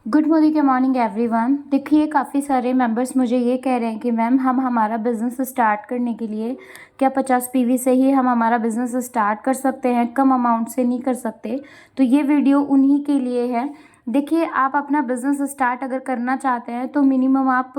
Good morning everyone. देखिए, काफ़ी सारे मेंबर्स मुझे ये कह रहे हैं कि मैम हम हमारा बिज़नेस स्टार्ट करने के लिए क्या 50 पीवी से ही हम हमारा बिज़नेस स्टार्ट कर सकते हैं, कम अमाउंट से नहीं कर सकते। तो ये वीडियो उन्हीं के लिए है। देखिए, आप अपना बिज़नेस स्टार्ट अगर करना चाहते हैं तो मिनिमम आप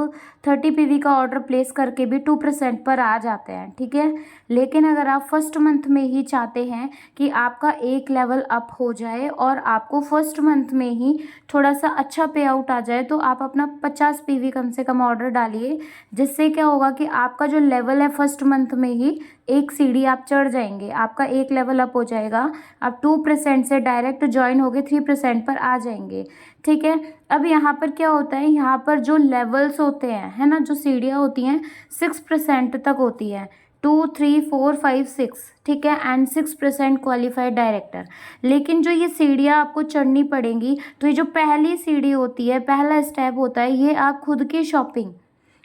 30 पीवी का ऑर्डर प्लेस करके भी 2% पर आ जाते हैं, ठीक है। लेकिन अगर आप फर्स्ट मंथ में ही चाहते हैं कि आपका एक लेवल अप हो जाए और आपको फर्स्ट मंथ में ही थोड़ा सा अच्छा पे आउट आ जाए, तो आप अपना 50 पीवी कम से कम ऑर्डर डालिए। जिससे क्या होगा कि आपका जो लेवल है फर्स्ट मंथ में ही एक सीढ़ी आप चढ़ जाएंगे, आपका एक लेवल अप हो जाएगा। आप 2% से डायरेक्ट ज्वाइन होके 3% पर आ जाएंगे, ठीक है। अब यहाँ पर क्या होता है, यहाँ पर जो लेवल्स होते हैं, है ना, जो सीढ़ियाँ होती हैं 6% तक होती है। 2, 3, 4, 5, 6, ठीक है, एंड 6% क्वालिफाइड डायरेक्टर। लेकिन जो ये सीढ़ियाँ आपको चढ़नी पड़ेंगी, तो ये जो पहली सीढ़ी होती है, पहला स्टेप होता है, ये आप खुद की शॉपिंग,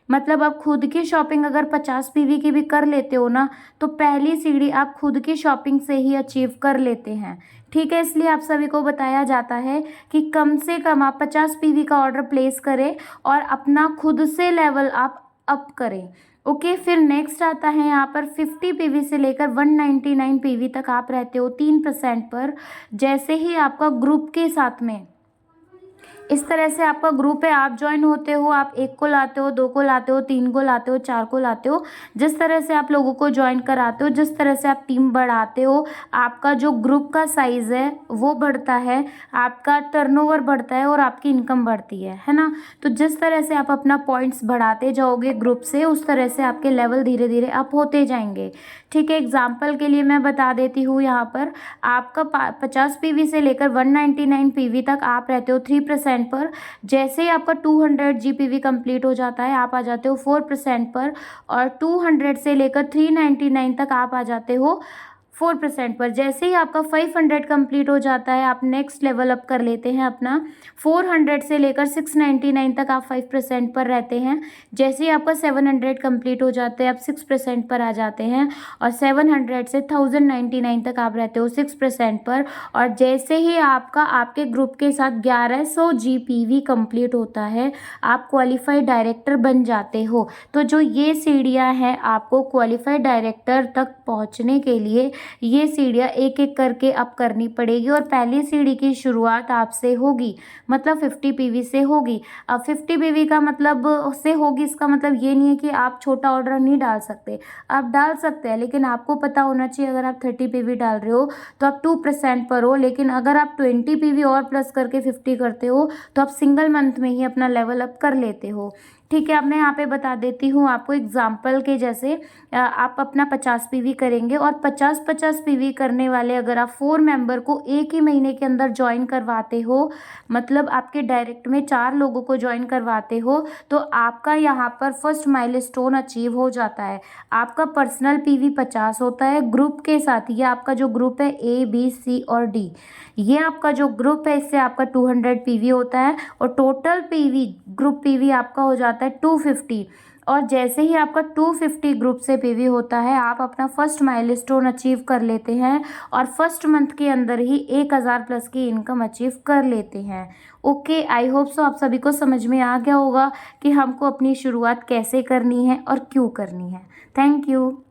मतलब आप खुद की शॉपिंग अगर 50 पीवी की भी कर लेते हो ना, तो पहली सीढ़ी आप खुद की शॉपिंग से ही अचीव कर लेते हैं, ठीक है। इसलिए आप सभी को बताया जाता है कि कम से कम आप 50 पीवी का ऑर्डर प्लेस करें और अपना खुद से लेवल आप अप करें। ओके, फिर नेक्स्ट आता है यहाँ पर 50 पीवी से लेकर 199 पीवी तक आप रहते हो 3% पर। जैसे ही आपका ग्रुप के साथ में इस तरह से आपका ग्रुप है, आप ज्वाइन होते हो, आप 1 को लाते हो, 2 को लाते हो, 3 को लाते हो, 4 को लाते हो। जिस तरह से आप लोगों को ज्वाइन कराते हो, जिस तरह से आप टीम बढ़ाते हो, आपका जो ग्रुप का साइज़ है वो बढ़ता है, आपका टर्नओवर बढ़ता है और आपकी इनकम बढ़ती है ना। तो जिस तरह से आप अपना पॉइंट्स बढ़ाते जाओगे ग्रुप से, उस तरह से आपके लेवल धीरे धीरे अप होते जाएंगे, ठीक है। एग्जाम्पल के लिए मैं बता देती हूँ, यहाँ पर आपका 50 पीवी से लेकर 199 पीवी तक आप रहते हो 3% पर। जैसे ही आपका 200 जीपीवी कंप्लीट हो जाता है, आप आ जाते हो 4% पर, और 200 से लेकर 399 तक आप आ जाते हो 4% पर। जैसे ही आपका 500 कंप्लीट हो जाता है, आप नेक्स्ट लेवल अप कर लेते हैं अपना। 400 से लेकर 699 तक आप 5% पर रहते हैं। जैसे ही आपका 700 कंप्लीट हो जाते हैं, आप 6% पर आ जाते हैं, और 700 से 1099 तक आप रहते हो 6% पर। और जैसे ही आपका आपके ग्रुप के साथ 1100 जीपीवी कंप्लीट होता है, आप क्वालिफाइड डायरेक्टर बन जाते हो। तो जो ये सीढ़ियाँ हैं, आपको क्वालिफाइड डायरेक्टर तक पहुँचने के लिए ये सीढ़ियाँ एक एक करके अप करनी पड़ेगी। और पहली सीढ़ी की शुरुआत आपसे होगी, मतलब 50 पीवी से होगी। अब 50 पीवी का मतलब से होगी, इसका मतलब ये नहीं है कि आप छोटा ऑर्डर नहीं डाल सकते, आप डाल सकते हैं। लेकिन आपको पता होना चाहिए, अगर आप 30 पीवी डाल रहे हो तो आप 2% पर हो। लेकिन अगर आप 20 पीवी और प्लस करके 50 करते हो, तो आप सिंगल मंथ में ही अपना लेवल अप कर लेते हो, ठीक है। अब मैं यहाँ पे बता देती हूँ आपको एग्जाम्पल के जैसे, आप अपना 50 पीवी करेंगे, और 50 पीवी करने वाले अगर आप 4 मेंबर को एक ही महीने के अंदर ज्वाइन करवाते हो, मतलब आपके डायरेक्ट में 4 लोगों को ज्वाइन करवाते हो, तो आपका यहाँ पर फर्स्ट माइलस्टोन अचीव हो जाता है। आपका पर्सनल पीवी 50 होता है ग्रुप के साथ। ये आपका जो ग्रुप है ABC और D, ये आपका जो ग्रुप है, इससे आपका 200 पीवी होता है, और टोटल पीवी ग्रुप पीवी आपका हो जाता है 250। और जैसे ही आपका 250 ग्रुप से पीवी होता है, आप अपना फर्स्ट माइलस्टोन अचीव कर लेते हैं, और फर्स्ट मंथ के अंदर ही 1000 प्लस की इनकम अचीव कर लेते हैं। ओके, आई होप सो आप सभी को समझ में आ गया होगा कि हमको अपनी शुरुआत कैसे करनी है और क्यों करनी है। Thank you.